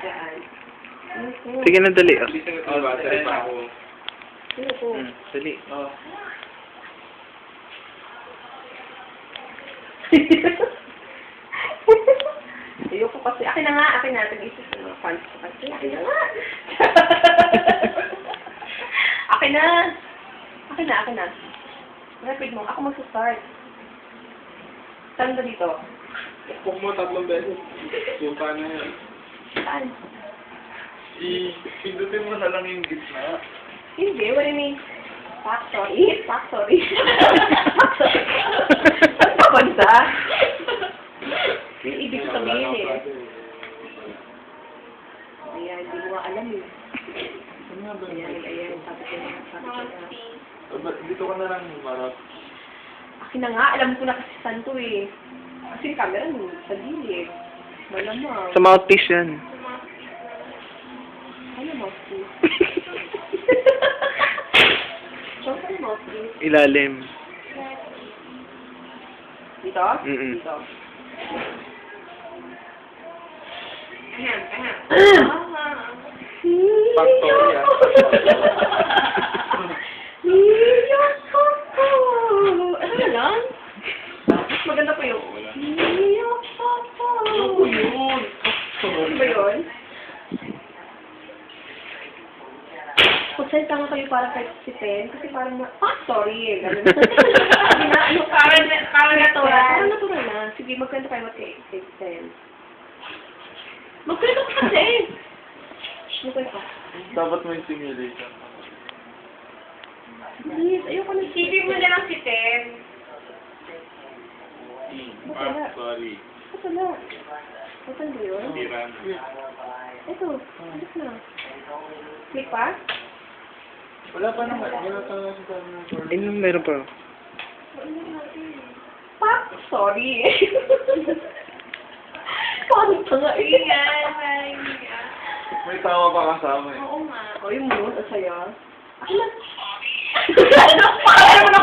Yan. Sige na, dali. Oh. Battery pa ako. Sino po? Dali. Oh. Ayoko kasi. Akin na nga. Akin na. Tag-isip sa mga fans ko kasi. Akin na nga. Akin na. Akin na. Akin na. Rapid mo. Ako mag-start. Saan ba dito? Huwag mo 3 beses. Yung paano yan. Saan? Pindutin mo na lang yung gitna. Hindi. What do you mean? Factory? Factory. Factory. Saan pa bansa? Yung ibig sabihin eh. Ayan, hindi mo nga alam eh. Ano nga ba? Ayan, sabi ko na. Dito ka na lang marap. Akin na nga, alam ko na kasi saan to eh. Kasi yung camera mo, sa gilid. Malamang. Sa mouthpiece yan. Ano mouthpiece? Saan ka mouthpiece? Ilalim. Dito? Mm-mm. Dito. Ahem, ahem. Factory, ah. Ano na lang? Mas maganda pa yung... Ano po yun? Ano ba yun? Magsalita nga kayo para kay si Ten, kasi parang sorry eh, gano'n. Parang natural. Parang natural na. Sige, magkwento kayo kay Ten. Magkwento ka kasi! Magkwento ka. Dapat may simulation. Please, ayoko na. Isipin mo na lang si Ten. Sorry. Ito na. Ito ba yun? Tira na. Ito. Alis na. Click pa? Wala pa naman. Wala pa naman sa time Ay, meron pa. Pak! Sorry. Parang tanga eh. May tawa pa kasama eh. Oo nga. O, yung mood, ang saya. Ako lang. Ano? Parang naman ako